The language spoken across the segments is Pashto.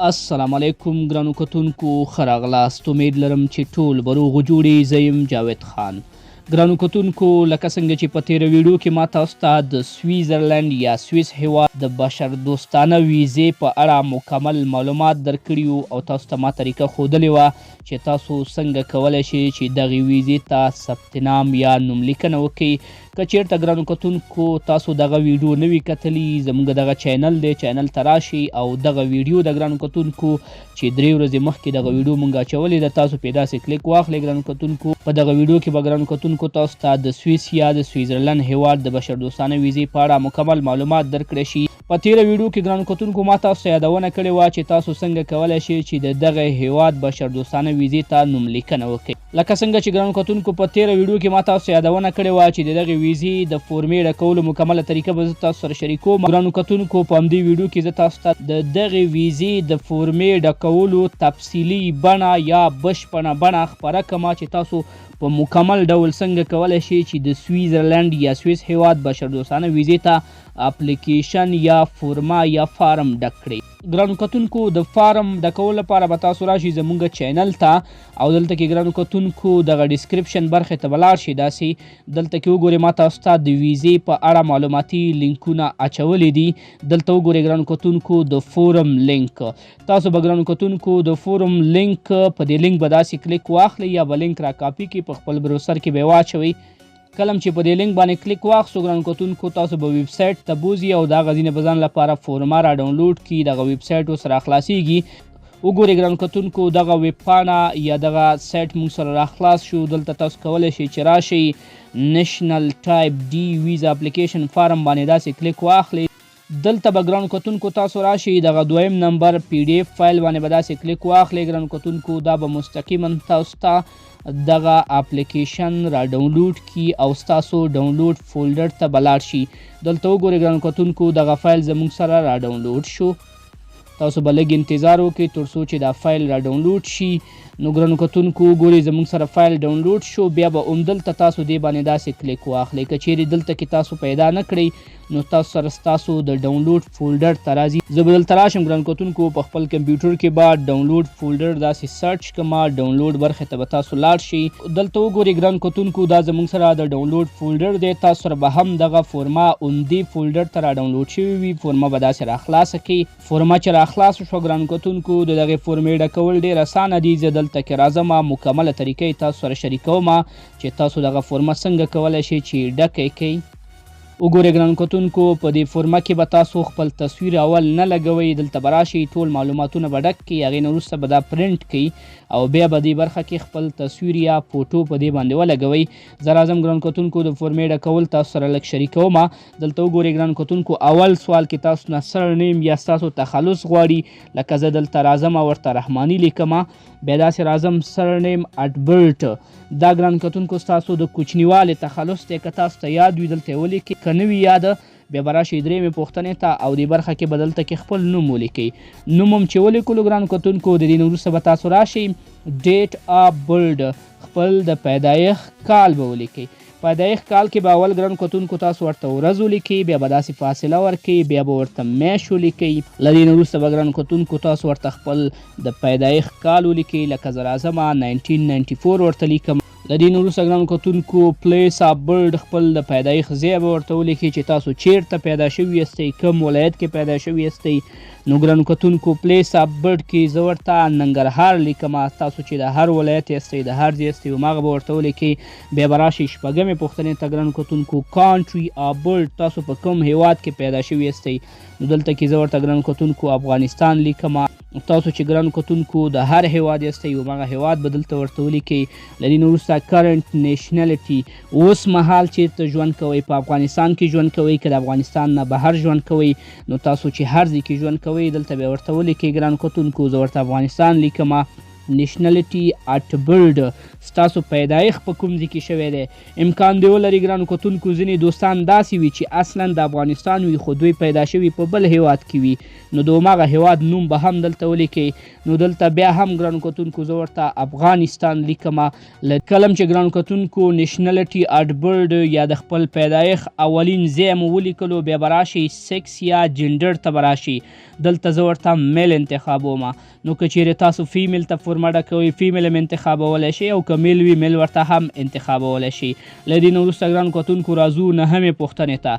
السلام علیکم ګرانو کتونکو ښه راغلاست. امید لرم چې ټول به روغ جوړې. زه یم جاوید خان. ګرانو کتونکو لکه څنګه چې په تېره ویډیو کې ما تاسو ته د سویزرلند یا سویس هیواد د بشر دوستانه ویزې په اړه مکمل معلومات درکړي او تاسو ته ما طریقه ښودلې وه چې تاسو څنګه کولی شئ چې دغې ویزې ته ثبت نام یا نوملیکنه وکړئ. که چیرته ګرانو کتونکو تاسو دغه ویډیو نه وي کتلي، زموږ دغه چینل دی، چینل ته راشئ او دغه ویډیو د ګرانو کتونکو چې 3 ورځې مخکې دغه ویډیو مونږ اچولې ده، تاسو پې داسې کلیک واخلئ. ګرانو کتونکو په دغه ویډیو کې به ګرانو کتونکو تاسو ته د سویس یا د سویزرلند هیواد د بشر دوستانه ویزې په اړه مکمل معلومات درکړی شي. په تېره ویډیو کې ګرانو کتونکو ما تاسو ته یادونه کړې وه چې تاسو څنګه کولی شئ چې د دغه هیواد بشر دوستانه ویزې ته نوملیکنه وکړئ. لکه څنګه چې ګرانو کتونکو په تېره ویډیو کې ما تاسو ته یادونه کړې وه چې د دغې ویزې د فورمې ډکولو مکمله طریقه به زه تاسو سره شریکوم. ګرانو کتونکو په همدې ویډیو کې زه تاسو ته د دغې ویزې د فورمې ډکولو تفصیلي بڼه یا بشپړه بڼه خپره کړمه چې تاسو په مکمل ډول څنګه کولی شئ چې د سویزرلند یا سویس هیواد بشر دوستانه ویزې ته اپلیکیشن یا فورما یا فارم ډک کړئ. ګرانو کتونکو د فارم ډکولو لپاره به تاسو راشئ زموږ چینل ته او دلته کې ګرانو کتونکو دغه ډسکرپشن برخې ته به لاړ شئ. داسې دلته کې وګورئ ما تاسو ته د ویزې په اړه معلوماتي لینکونه اچولي دي. دلته وګورئ ګرانو کتونکو د فورم لینک. تاسو به ګرانو کتونکو د فورم لینک په دې لینک به داسې کلیک واخلئ یا به لینک را کاپي کړئ، په خپل بروسر کې به یې واچوئ. کله چې په دې لینک باندې کلیک واخیستو ګرانو کتونکو تاسو به ویب سایټ ته بوځئ او د هغه ځینې به ځان لپاره فورما را ډاونلوډ کړي. دغه ویب سایټ ورسره خلاصیږي. وګورئ ګرانو کتونکو دغه ویب پاڼه یا دغه سایټ موږ سره را خلاص شو. دلته تاسو کولی شئ چې راشئ نیشنل ټایپ ډي ویزا اپلیکیشن فارم باندې داسې کلیک واخلئ. دلته به ګرانو کتونکو تاسو راشئ دغه 2م نمبر PDF فایل باندې به داسې کلیک واخلئ. ګرانو کتونکو دا به مستقیما تاسو ته دغه اپلیکیشن را ډاونلوډ کی او ستاسو ډاونلوډ فولډر ته به لاړ شي. دلته وګورئ ګرانو کتونکو دغه فایل زموږ سره را ډاونلوډ شو. تاسو به لږ انتظار وکړئ تر څو چې دا فایل را ډاونلوډ شي. نو ګرانو کتونکو ګورئ زموږ سره فایل ډاونلوډ شو. بیا به همدلته تاسو دې باندې داسې کلیک واخلئ. که چیرې دلته کې تاسو پیدا نه کړئ نو تاسو سره ستاسو د ډاونلوډ فولډر ته راځي. زه به دلته راشم ګرانو کتونکو په خپل کمپیوټر کې به ډاونلوډ فولډر داسې سرچ کړم. ډاونلوډ برخې ته به تاسو لاړ شئ. دلته وګورئ ګرانو کتونکو دا زموږ سره د ډاونلوډ فولډر دی. تاسو سره به هم دغه فورما همدې فولډر ته را ډاونلوډ شوي وي. فورما به داسې را خلاصه کړئ. فورما چې را خلاصه شوه ګرانو کتونکو د دغې فورمې ډکول ډېر اسانه دي. زه دلته کې راځم مکمله طریقه یې تاسو سره شریکوم چې تاسو دغه فورما څنګه کولی شئ چې ډکه یې کړئ. وګورئ ګرانو کتونکو په دې فورما کې به تاسو خپل تصویر اول نه لګوئ. دلته به راشئ ټول معلوماتونه به ډک کړئ، هغې نه وروسته به دا پرنټ کړئ او بیا به دې برخه کې خپل تصویر یا فوټو په دې باندې ولګوئ. زه راځم ګرانو کتونکو د فورمې ډکول تاسو سره لږ شریکوم. دلته وګورئ ګرانو کتونکو اول سوال کې تاسو نه سرنیم یا ستاسو تخلص غواړي. لکه زه دلته راځم او ورته رحماني لیکم. بیا داسې راځم سرنیم اډبرټ. دا ګرانو کتونکو ستاسو د کوچنیوالي تخلص دی. که تاسو ته یاد وي دلته یې ولیکئ، که نه وي یاده بیا به راشئ 3مې پوښتنې ته او دې برخه کې به دلته کې خپل نوم ولیکئ. نوم هم چې ولیکلو ګرانو کتونکو د دې نه وروسته به تاسو راشئ ډیټ آف برډ، خپل د پیدایښت کال به ولیکئ. پیدایښت کال کې به اول ګرانو کتونکو تاسو ورته ورځ ولیکئ، بیا به داسې فاصله ورکئ، بیا به ورته میاشت ولیکئ. له دې نه وروسته به ګرانو کتونکو تاسو ورته خپل د پیدایښت کال ولیکئ. لکه زه راځم 1994 ورته لیکم. له دې نه وروسته ګرانو کتونکو پلیس آف برډ، خپل د پیدایښت ځای به ورته ولیکئ چې تاسو چیرته پیدا شوي یاستئ، کوم ولایت کې پیدا شوي یاستئ. نو ګرانو کتونکو پلیس آف برډ کې زه ورته ننګرهار لیکم. تاسو چې د هر ولایت یاستئ، د هر ځای یاستئ، هماغه به ورته ولیکئ. بیا به راشئ 6مې پوښتنې ته ګرانو کتونکو کانټري آف برډ، تاسو په کوم هیواد کې پیدا شوي یاستئ. نو دلته کې زه ورته ګرانو کتونکو افغانستان لیکم. تاسو چې ګرانو کتونکو د هر هیواد یاستئ هماغه هیواد به دلته ورته ولیکئ. له دې نه وروسته کرنټ نیشنلټي، اوس مهال چیرته ژوند کوئ، په افغانستان کې ژوند کوئ که د افغانستان نه بهر ژوند کوئ. نو تاسو چې هر ځای کې ژوند کوئ دلته به ورته ولیکئ. ګرانو کتونکو زه ورته افغانستان لیکم. نېشنلټي اټ بلډ ستاسو پیدایښت په کوم ځای کې شوی دی. امکان دی ولري ګرانو کتونکو ځینې دوستان داسې وي چې اصلا د افغانستان وي خو دوی پیدا شوي په بل هیواد کې وي نو د هماغه هیواد نوم به هم دلته ولیکئ. نو دلته بیا هم ګرانو کتونکو زه ورته افغانستان لیکمه. کلم چې ګرانو کتونکو نېشنلټي اټ بلډ یا د خپل پیدایښت اولین ځای مو ولیکلو بیا به راشئ سیکس یا جنډر ته به راشئ. دلته زه ورته میل انتخابوم. نو که چیرې تاسو فیمیل ته فورمه ډکوئ فیمیل هم انتخابولی شئ او که میل وي میل ورته هم انتخابولی شئ. له دې نه وروسته ګرانو کتونکو راځو نهمې پوښتنې ته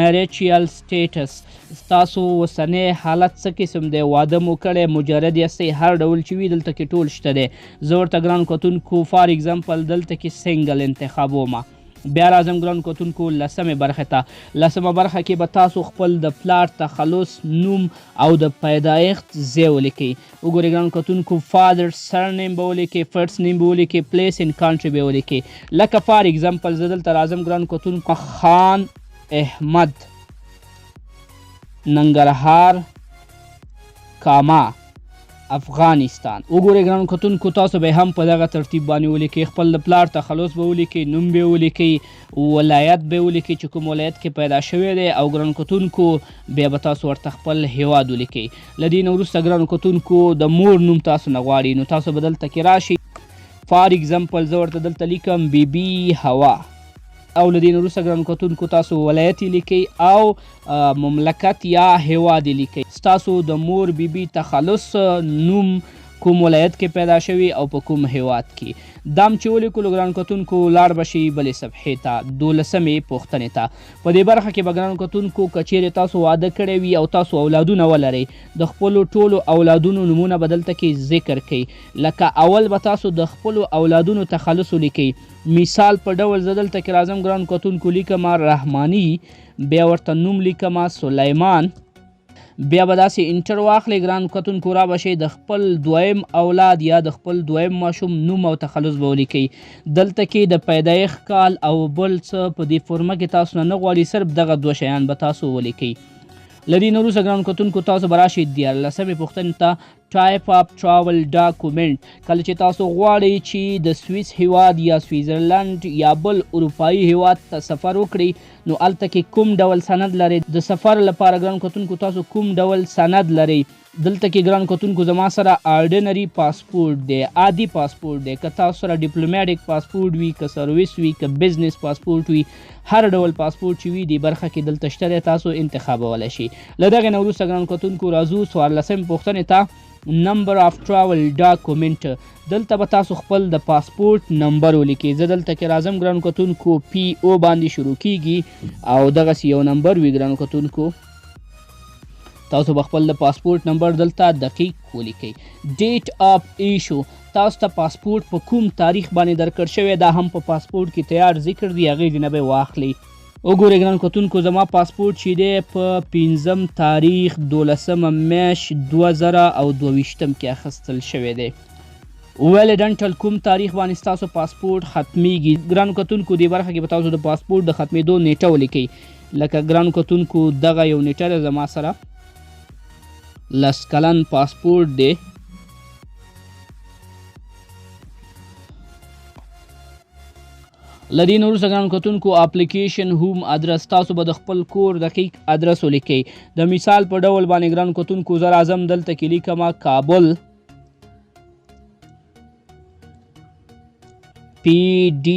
میریچیل سټیټس ستاسو اوسنی حالت څه قسم دی واده مو کړی مجرد یاستئ هر ډول چې وي دلته کې ټول شته دی. زه ورته ګرانو کتونکو فار اګزامپل دلته کې سنګل انتخابوم. بیا راځم ګرانو کتونکو لسمې برخې ته. لسمه برخه کې به تاسو خپل د پلار تخلص نوم او د پیدایښت ځای ولیکئ. وګورئ ګرانو کتونکو فادر سرنیم به ولیکئ فرست نیم به ولیکئ پلیس ان کانټري به ولیکئ. لکه فار اګزامپل زه دلته راځم ګرانو کتونکو خان احمد ننګرهار کاما افغانستان. وګورئ ګرانو کتونکو تاسو به هم په دغه ترتیب باندې ولیکئ. خپل د پلار تخلص به ولیکئ نوم به ولیکئ ولایت به ولیکئ چې کوم ولایت کې پیدا شوی دی او ګرانو کتونکو بیا به تاسو ورته خپل هیواد ولیکئ. له دې نه وروسته ګرانو کتونکو د مور نوم تاسو نه غواړي نو تاسو به دلته کې راشئ. فار اګزامپل زه ورته دلته لیکم بیبي هوا او له دې نه وروسته ګرانو کتونکو تاسو ولایت یې لیکئ او مملکت یا هیواد یې لیکئ. ستاسو د مور بیبي تخلص نوم کوم ولایت کې پیدا شوي او په کوم هیواد کې. دام چې ولیکلو ګرانو کتونکو لاړ به شي بلې صفحې ته 12مې پوښتنې ته. په دې برخه کې به ګرانو کتونکو که چیرې تاسو واده کړی وي او تاسو اولادونه ولرئ د خپلو ټولو اولادونو نومونه به دلته کې ذکر کړئ. لکه اول به تاسو د خپلو اولادونو تخلص ولیکئ. مثال په ډول زه دلته کې راځم ګرانو کتونکو لیکم رحماني بیا ورته نوم لیکم سلیمان بیا به داسې انټر واخلئ ګرانو کتونکو را به شئ د خپل دویم اولاد یا د خپل دویم ماشوم نوم او تخلص به ولیکئ. دلته کې د پیدایښت کال او بل څه په دې فورمه کې تاسو نه غواړي صرف دغه دوه شیان به تاسو ولیکئ. له دې نه وروسته ګرانو کتونکو تاسو به راشئ 14مې پوښتنې ته ټایپ اف ټراول ډاکومنټ. کله چې تاسو غواړئ چې د سویس هیواد یا سویزرلند یا بل اروپایي هیواد ته سفر وکړئ نو هلته کې کوم ډول سند لرئ د سفر لپاره ګرانو کتونکو تاسو کوم ډول سند لرئ. دلته کې ګرانو کتونکو زما سره آرډینري پاسپورټ دی عادي پاسپورټ دی. که تاسو سره ډیپلوماټیک پاسپورټ وي که سرویس وي که بزنس پاسپورټ وي هر ډول پاسپورټ چې وي دې برخه کې دلته شته دی تاسو انتخابولی شئ. له دغې نه وروسته ګرانو کتونکو راځو 14مې پوښتنې ته نمبر اف ټراول ډاکومنټ. دلته به تاسو خپل د پاسپورټ نمبر ولیکئ. زه دلته کې راځم ګرانو کتونکو پی او باندې شروع کیږي او دغسې یو نمبر وي ګرانو کتونکو تاسو به خپل د پاسپورټ نمبر دلته دقیق ولیکئ. ډیټ اف ایشو تاسو ته پاسپورټ په کوم تاریخ باندې درکړ شوی دا هم په پاسپورټ کې تیار ذکر دی هغې ځای نه به یې واخلئ. وګورئ ګرانو کتونکو زما پاسپورټ چې دی په 5 تاریخ 12مه میاشت 2022 کې اخیستل شوی دی. ویلیډنټل کوم تاریخ باندې ستاسو پاسپورټ ختمیږي. ګرانو کتونکو دې برخه کې به تاسو د پاسپورټ د ختمېدو نیټه ولیکئ. لکه ګرانو کتونکو دغه یو نیټه ده زما سره 10 کلن پاسپورټ دی. له دې نه وروسته ګرانو کتونکو اپلیکیشن هوم ادرس تاسو به د خپل کور دقیق ادرس ولیکئ. د مثال په ډول باندې ګرانو کتونکو زه راځم دلته کې لیکمه کابل PD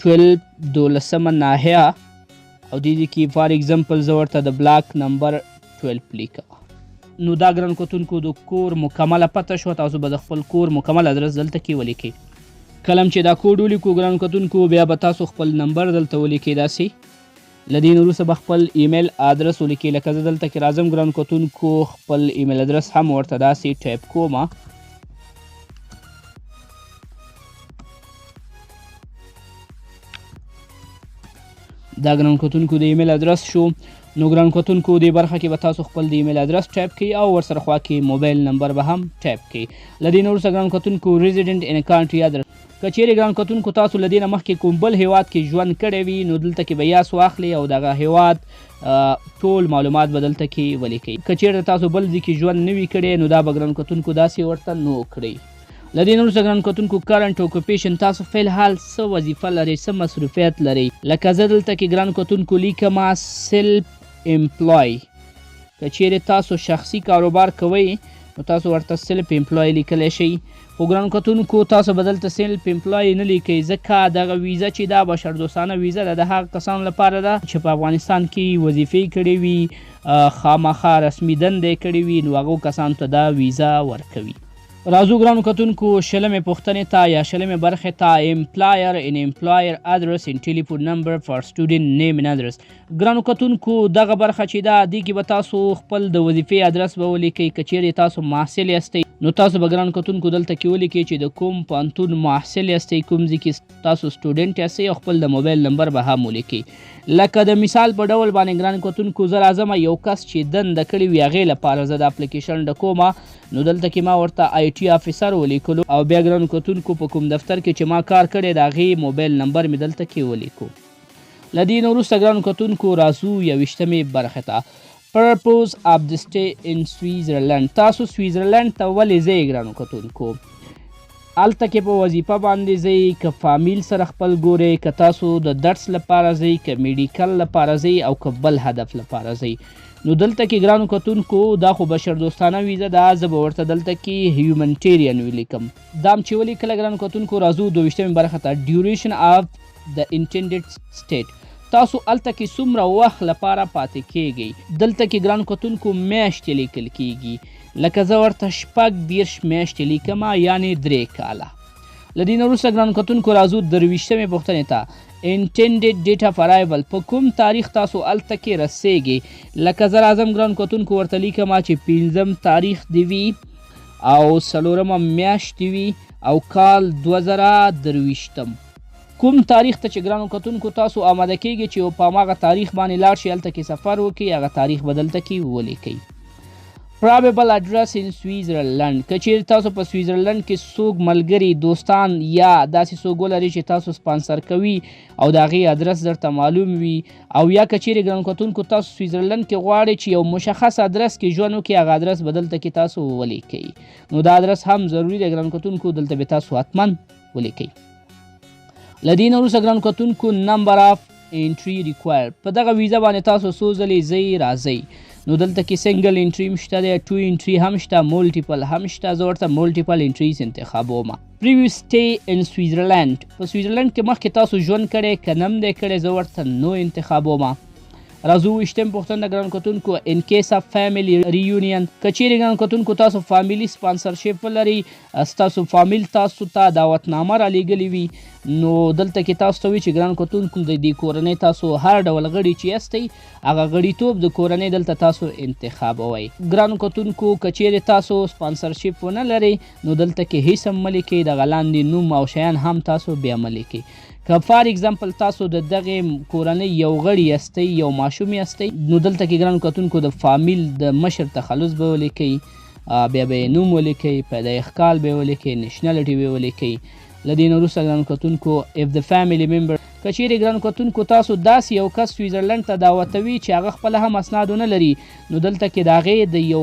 12 ناحیه او دې کې فار اګزامپل زه ورته د بلاک نمبر 12 لیکم. نو دا ګرانو کتونکو د کور مکمله پته شوه. تاسو به د خپل کور مکمل ادرس دلته کې ولیکئ. کلم چې دا کوډ ولیکو ګرانو کتونکو بیا به تاسو خپل نمبر دلته ولیکئ داسې. له دې نه وروسته به خپل ایمیل ادرس ولیکئ. لکه زه دلته کې راځم ګرانو کتونکو خپل ایمیل ادرس هم ورته داسې ټایپ کوم. دا ګرانو کتونکو د ایمیل ادرس شو. نو ګرانو کتونکو دې برخه کې به تاسو خپل د ایمیل ادرس ټایپ کړئ او ورسره خوا کې موبایل نمبر به هم ټایپ کړئ. له دې نه وروسته ګرانو کتونکو ریزیډنټ ان کانټري ادرس که چیرې ګران کتونکو تاسو له دې نه مخکې کوم بل هیواد کې ژوند کړی وي نو دلته کې به یاس واخلئ او دغه هیواد ټول معلومات به دلته کې ولیکئ. که چیرته تاسو بل ځای کې ژوند نه وي کړی نو دا به ګران کتونکو داسې ورته نو کړئ. له دې نه وروسته ګران کتونکو کرنټ اوکوپیشن تاسو فلحال څه وظیفه لرئ، څه مصروفیت لرئ. لکه زه دلته کې ګران کتونکو لیکمه سیلف امپلای. که چیرې تاسو شخصي کاروبار کوئ نو تاسو ورته سیلف امپلای لیکلی شئ. خو ګران کتونکو تاسو به دلته سیلف امپلای نه لیکئ ځکه دغه ویزه چې دا بشردوستانه ویزه ده د هغه کسانو لپاره ده چې په افغانستان کې وظیفې کړې وي، خامخا رسمي دندې کړې وي، نو هغو کسانو ته دا ویزه ورکوي. راځو ګرانو کتونکو شلمې پوښتنې ته یا شلمې برخې ته امپلایر ان امپلایر ادرس ان ټلیفون نمبر فار سټوډنټ نیم ان ادرس. ګرانو کتونکو دغه برخه چې ده دې کې به تاسو خپل د وظیفې ادرس به ولیکئ. که چیرې تاسو محصل یاستئ نو تاسو به ګرانو کتونکو دلته کې ولیکئ چې د کوم پوهنتون محصل یاستئ، کوم ځای کې تاسو سټوډنټ یاستئ، او خپل د موبایل نمبر به هم ولیکئ. لکه د مثال په ډول باندې ګرانو کتونکو زه راځم یو کس چې دنده کړې وي هغې لپاره زه د اپلیکیشن ډکومه نو دلته کې ما ورته آی ټي افیسر ولیکلو او بیا ګرانو کتونکو په کوم دفتر کې چې ما کار کړی د هغې موبایل نمبر مې دلته کې ولیکو. له دې نه وروسته ګرانو کتونکو راځو 21مې برخې ته پرپوز اف د سټې ان سویزرلند. تاسو سویزرلند ته ولې ځئ ګرانو کتونکو؟ هلته کې په وظیفه باندې ځئ، که فامیل سره خپل ګورئ، که تاسو د درس لپاره ځئ، که میډیکل لپاره ځئ او که بل هدف لپاره ځئ. نو دلته کې ګرانو کتونکو دا خو بشردوستانه ویزه ده، زه به ورته دلته کې هیومنټیرین ولیکم. دا هم چې ولیکله ګرانو کتونکو راځو 22مې برخه ته ډیوریشن اف د انټینډډ سټیټ. تاسو هلته کې څومره وخت لپاره پاتې کیږئ. دلته کې ګرانو کتونکو میاشتې لیکل کیږي. لکه زه ورته 30 میاشتې لیکمه یعنې 3 کاله. له دې نه وروسته ګرانو کتونکو راځو 23مې پوښتنې ته انټینډډ ډیټ اف ارایول. په کوم تاریخ تاسو هلته کې رسیږئ؟ لکه زه راځم ګرانو کتونکو ورته لیکمه چې 5م تاریخ دې وي او 4مه میاشت دې وي او کال 2023. کوم تاریخ ته چې ګرانو کتونکو تاسو آماده کیږئ چې په هماغه تاریخ باندې لاړ شئ، هلته کې سفر وکړئ، هغه تاریخ به دلته کې ولیکئ. پرابیبل اډرس ان سویزرلند. که چیرې تاسو په سویزرلند کې څوک ملګري، دوستان یا داسې څوک ولرئ چې تاسو سپانسر کوي او د هغې ادرس درته معلوم وي، او یا که چیرې ګرانو کتونکو تاسو سویزرلند کې غواړئ چې یو مشخص ادرس کې ژوند وکړئ، هغه ادرس به دلته کې تاسو ولیکئ. نو دا ادرس هم ضروري دی ګرانو کتونکو، دلته به تاسو حتما ولیکئ. له دې نه وروسته ګرانو کتونکو نمبر آف انټري ریکوایر. په دغه ویزه باندې تاسو څو ځلې ځئ راځئ. نو دلته کې سنګل انټري هم شته دی، 2 انټري هم شته، مولټیپل هم شته. زه ورته مولټیپل انټریز انتخابوم. پریویس سټې ان سویزرلند. په سویزرلند کې مخکې تاسو ژوند کړی که نه هم دی کړی، زه ورته نو انتخابوم. راځو 20مې پوښتنه ګرانو کتونکو ان کیس اف فیملی ریونین. که چیرې ګرانو کتونکو تاسو فامیلي سپانسرشپ ولرئ، ستاسو فامیل تاسو ته دعوتنامه رالیږلې وي، نو دلته کې تاسو ته وي چې ګرانو کتونکو د دې کورنۍ تاسو هر ډول غړي چې یاستئ هغه غړیتوب د کورنۍ دلته تاسو انتخابوئ. ګرانو کتونکو که چیرې تاسو سپانسرشپ ونه لرئ نو دلته کې هیڅ هم مه لیکئ، دغه لاندې نوم او شیان هم تاسو بیا مه لیکئ. که فار اگزامپل تاسو د دغې کورنۍ یو غړي یاستئ، یو ماشوم یاستئ، نو دلته کې ګرانو کتونکو د فامیل د مشر تخلص به ولیکئ، بیا به یې نوم ولیکئ، پیدایښت کال به یې ولیکئ، نیشنلټي به یې ولیکئ. له دې نه وروسته ګرانو کتونکو اف د فیملی ممبر. که چیرې ګرانو کتونکو تاسو داسې یو کس سویزرلند ته دعوتوي چې هغه خپله هم اسناد ونه لري، نو دلته کې د هغې د یو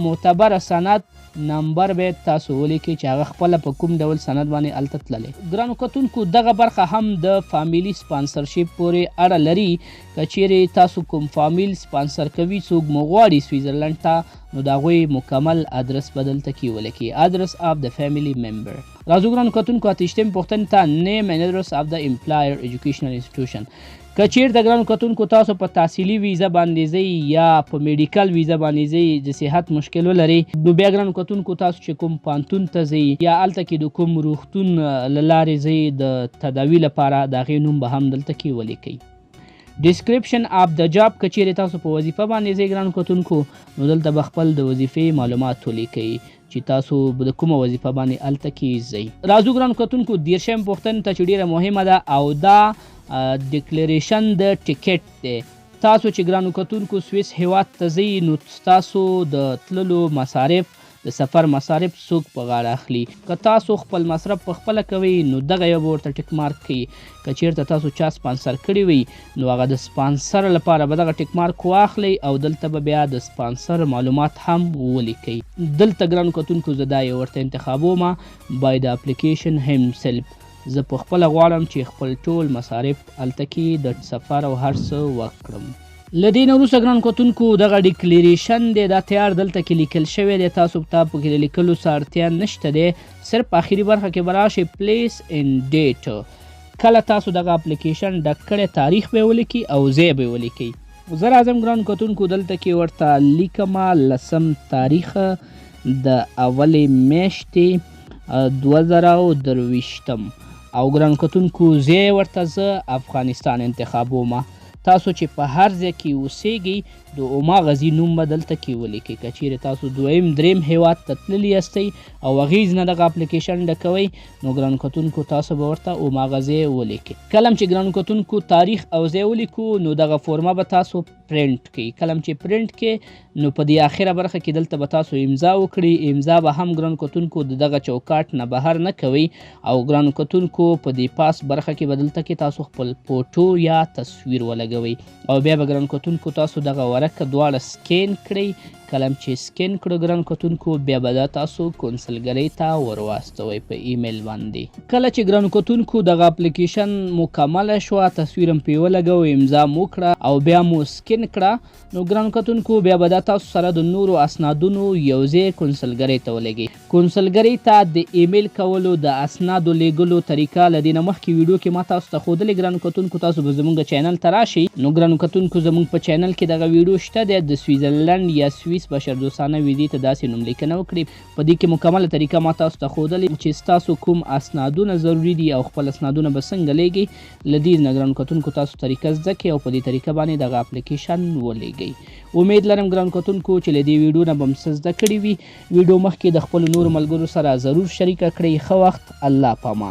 معتبره سند نمبر باید تاسو ولیکئ چې هغه خپله په کوم ډول سند باندې هلته تللی. ګرانو کتونکو دغه برخه هم د فامیلي سپانسرشپ پورې اړه لري. که چیرې تاسو کوم فامیل سپانسر کوي، څوک مو غواړي سویزرلند ته، نو د هغوی مکمل ادرس به دلته کې ولیکئ، ادرس آف د فیملی ممبر. راځو ګرانو کتونکو 28مې پوښتنې ته نیم اینډ ادرس آف د امپلایر ایجوکیشنل انسټیټیوشن. که چیرته ګرانو کتونکو تاسو په تحصیلي ویزه باندې ځئ یا په میډیکل ویزه باندې ځئ، د صحت مشکل ولرئ، نو بیا ګرانو کتونکو تاسو چې کوم پوهنتون ته ځئ یا هلته کې د کوم روغتون له لارې ځئ د تداوي لپاره، د هغې نوم به هم دلته کې ولیکئ. ډسکریپشن اف د جاب. که چیرې تاسو په وظیفه باندې ځئ ګرانو کتونکو نو دلته به خپل د وظیفې معلومات ولیکئ چې تاسو د کومه وظیفه باندې هلته کې ځئ. راځو ګرانو کتونکو 30مې پوښتنې ته چې ډېره مهمه ده، او دا ډیکلیریشن د ټیکټ دی. تاسو چې ګرانو کتونکو سویس هیواد ته ځئ نو ستاسو د تللو مصارف د سفر مصارف څوک په غاړه اخلي. که تاسو خپل مصرف په خپله کوئ نو دغه یو به ورته ټیک مارک کړئ. که چیرته تاسو چا سپانسر کړي وي نو هغه د سپانسر لپاره به دغه ټیک مارک واخلئ او دلته به بیا د سپانسر معلومات هم ولیکئ. دلته ګرانو کتونکو زه دا یو ورته انتخابومه بای د اپلیکیشن همسلف. زه په خپله غواړم چې خپل ټول مصارف هلته کې د سفر او هر څه وکړم. له دې نه وروسته ګرانو کتونکو دغه ډیکلیریشن دی دا تیار دلته کې لیکل شوی دی. تاسو ته پکې د لیکلو څه اړتیا نشته دی، صرف آخري برخه کې به راشئ پلیس ان ډیټ. کله تاسو دغه اپلیکیشن ډک کړی تاریخ به یې ولیکئ او ځای به یې ولیکئ. زه راځم ګرانو کتونکو دلته کې ورته لیکمه 10 تاریخ د اولې میاشتې 2023 او ګرانو کتونکو ځای ورته زه افغانستان انتخابومه. تاسو چې په هر ځای کې اوسیږئ د هماغه نوم به دلته کې ولیکئ. که چیرې تاسو دویم دریم هیواد ته تللي یاستئ او هغې نه دغه اپلیکیشن ډکوئ نو ګرانو کتونکو تاسو به ورته هماغه ځای ولیکئ. کله چې ګرانو کتونکو تاریخ او ځای ولیکو نو دغه فورمه به تاسو پرنټ کړئ. کله چې پرنټ کړئ نو په دې آخره برخه کې دلته به تاسو امضا وکړئ. امضا به هم ګرانو کتونکو د دغه چوکاټ نه بهر نه کوئ او ګرانو کتونکو په دې پاس برخه کې به دلته کې تاسو خپل فوټو یا تصویر ولګوئ او بیا به ګرانو کتونکو تاسو دغه ورقه دواړه سکین کړئ. کله چې سکین کړو ګرانو کتونکو بیا به دا تاسو کنسلګرۍ ته ور واستوئ په ایمیل باندې. کله چې ګرانو کتونکو دغه اپلیکیشن مکمله شوه، تصویر هم پرې ولګوئ، امضا مو کړه او بیا مو سکین کړه نو ګرانو کتونکو بیا به دا تاسو سره د نورو اسنادونو یو ځای کنسلګرۍ ته ولګي. کنسلګرۍ ته د ایمیل کولو د اسنادو لیږلو طریقه له دې نه مخکې ویډیو کې ما تاسو ته ښودلې. ګرانو کتونکو تاسو به زموږ چینل ته راشئ نو ګرانو کتونکو زموږ په چینل کې دغه ویډیو شته دی د سویزرلند یا سویس بشردوستانه ویزې ته داسې نوملیکنه وکړئ. په دې کې مکمله طریقه ما تاسو ته ښودلې چې ستاسو کوم اسنادونه ضروري دي او خپل اسنادونه به څنګه لیږئ. له دې نه ګرانو کتونکو تاسو طریقه زده کړئ او په دې طریقه باندې دغه اپلیکیشن ولیږئ. امید لرم ګرانو کتونکو چې له دې ویډیو نه به هم څه زده کړي وي. ویډیو مخکې د خپلو نورو ملګرو سره ضرور شریکه کړئ. ښه وخت، الله پامان.